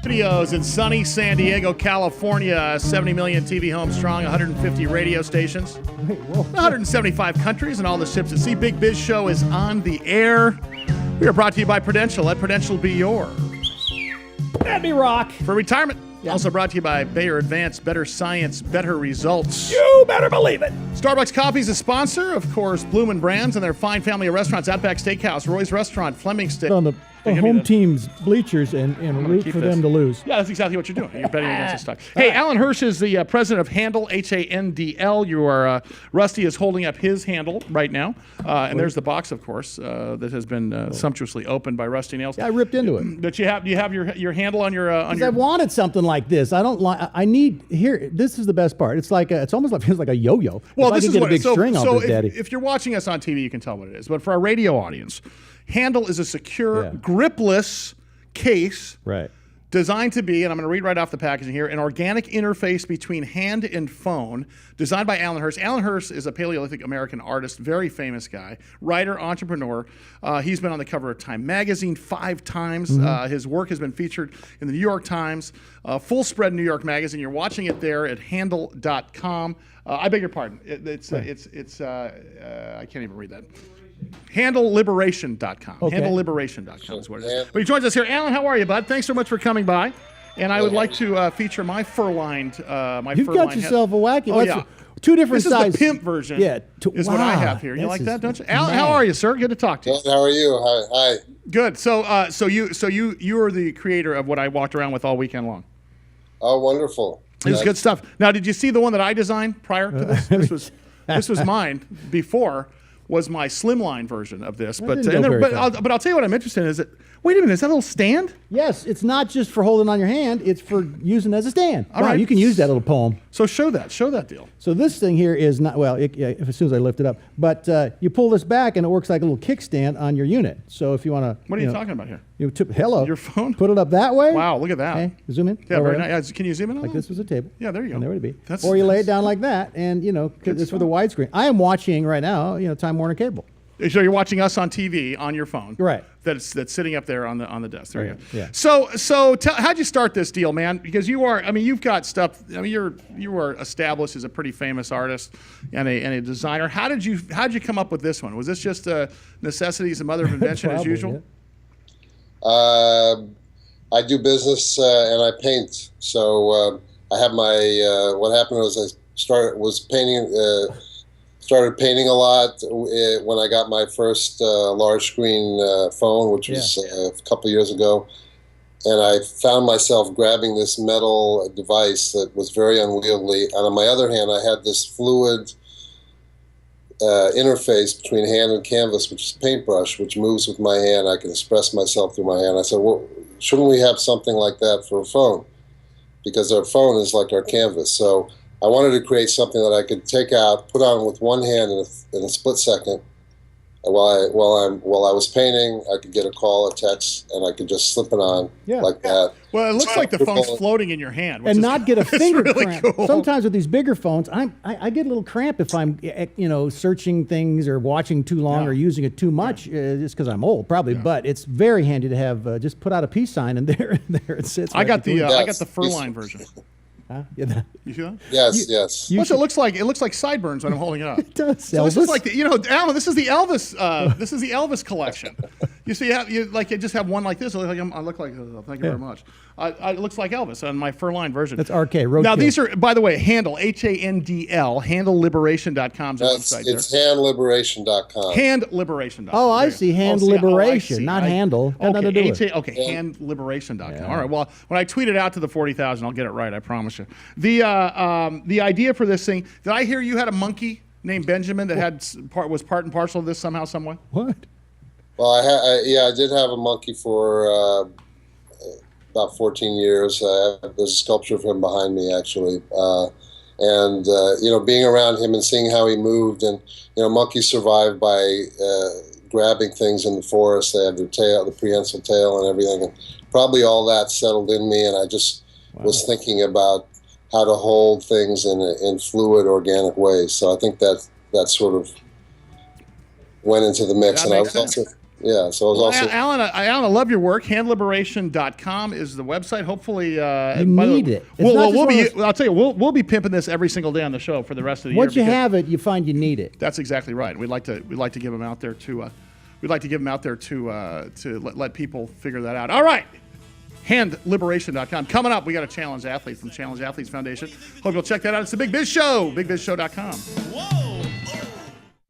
Studios in sunny San Diego, California. 70 million TV homes strong, 150 radio stations, 175 countries, and all the ships at sea. Big Biz Show is on the air. We are brought to you by Prudential. Let Prudential be your. Let me rock. For retirement. Yeah. Also brought to you by Bayer Advanced. Better science, better results. You better believe it. Starbucks Coffee is a sponsor. Of course, Bloomin' Brands and their fine family of restaurants. Outback Steakhouse, Roy's Restaurant, Fleming Steak. On the home team's bleachers and root for them to lose. Yeah, that's exactly what you're doing. You're betting against the stock. Hey, Alan Hirsch is the president of HandL, HandL. You are, Rusty is holding up his handle right now. And there's the box, of course, that has been sumptuously opened by Rusty Nailz. Yeah, I ripped into it. But you have your handle on your... I wanted something like this. I need... Here, this is the best part. It's like it's almost like feels like a yo-yo. Well, this is what... Big string off this, Daddy. If you're watching us on TV, you can tell what it is. But for our radio audience... HandL is a secure, gripless case designed to be, and I'm going to read right off the packaging here, an organic interface between hand and phone, designed by Alan Hirsch. Alan Hirsch is a Paleolithic American artist, very famous guy, writer, entrepreneur. He's been on the cover of Time Magazine 5 times. His work has been featured in the New York Times, Full Spread New York Magazine. You're watching it there at handle.com. I beg your pardon. I can't even read that. HandLiberation.com. Okay. HandLiberation.com is what it is. But he joins us here. Alan, how are you, bud? Thanks so much for coming by. And I would like to feature my fur-lined You've got yourself a wacky. Oh, yeah. Two different sizes. This is the pimp version. Yeah. Is what I have here. You like that, don't you? Alan, how are you, sir? Good to talk to you. How are you? Hi. Good. So you are the creator of what I walked around with all weekend long. Oh, wonderful. It was good stuff. Now, did you see the one that I designed prior to this? This was mine before. Was my slimline version of this, but I'll tell you what I'm interested in is that wait a minute, is that a little stand? Yes, it's not just for holding on your hand; it's for using as a stand. All right, you can use that little poem. So show that deal. So this thing here is not as soon as I lift it up, but you pull this back and it works like a little kickstand on your unit. So if you want to, what are you talking about here? Hello, your phone. Put it up that way. Wow, look at that. Okay, zoom in. Yeah, very nice. Can you zoom in on like that? this was a table. Yeah, there you go. And there would be. Or you lay it down like that, and it's for the widescreen. I am watching right now, Time Warner Cable. So you're watching us on TV on your phone, right? That's sitting up there on the desk. There you go. Yeah. So how'd you start this deal, man? Because you've got stuff. I mean, you were established as a pretty famous artist and a designer. How'd you come up with this one? Was this just a necessity, some mother of invention as usual? Yeah. I do business and I paint. So I have my. What happened was I started painting a lot when I got my first large screen phone, which was a couple years ago. And I found myself grabbing this metal device that was very unwieldy. And on my other hand, I had this fluid interface between hand and canvas, which is a paintbrush, which moves with my hand. I can express myself through my hand. I said, well, shouldn't we have something like that for a phone? Because our phone is like our canvas. So I wanted to create something that I could take out, put on with one hand in a split second. And while I was painting, I could get a call, a text, and I could just slip it on like that. Well, it looks like the phone's floating in your hand, and not get a finger really cramp. Cool. Sometimes with these bigger phones, I get a little cramp if I'm searching things or watching too long or using it too much. Just because I'm old, probably. But it's very handy to have just put out a peace sign and there it sits. I got the fur-line version. Huh? You see that? Yes. Plus, it looks like sideburns when I'm holding it up. It does. So this is like Alan. This is the Elvis. This is the Elvis collection. You see, you just have one like this. I look like. Thank you very much. It looks like Elvis on my fur-line version. That's RK. Now these are, by the way, HandL, HandL, HandLiberation.com. It's HandLiberation.com. HandLiberation.com. Oh, I see. HandLiberation, not handle. HandLiberation.com. Yeah. All right. Well, when I tweet it out to the 40,000, I'll get it right. I promise you. The idea for this thing. Did I hear you had a monkey named Benjamin that was part and parcel of this somehow, some way? What? Well, I did have a monkey for about 14 years. There's a sculpture of him behind me, actually. Being around him and seeing how he moved, and monkeys survive by grabbing things in the forest. They have their tail, the prehensile tail, and everything. And probably all that settled in me, and I just was thinking about how to hold things in fluid, organic ways. So I think that sort of went into the mix. That And I makes was sense. Yeah, so I was also... Alan, I love your work. HandLiberation.com is the website. Hopefully, you need it. I'll tell you, we'll be pimping this every single day on the show for the rest of the year. Once you have it, you find you need it. That's exactly right. We'd like to give them out there to let people figure that out. All right. HandLiberation.com. Coming up, we got a Challenge Athlete from Challenge Athletes Foundation. Hope you'll check that out. It's the Big Biz Show, BigBizShow.com. Whoa.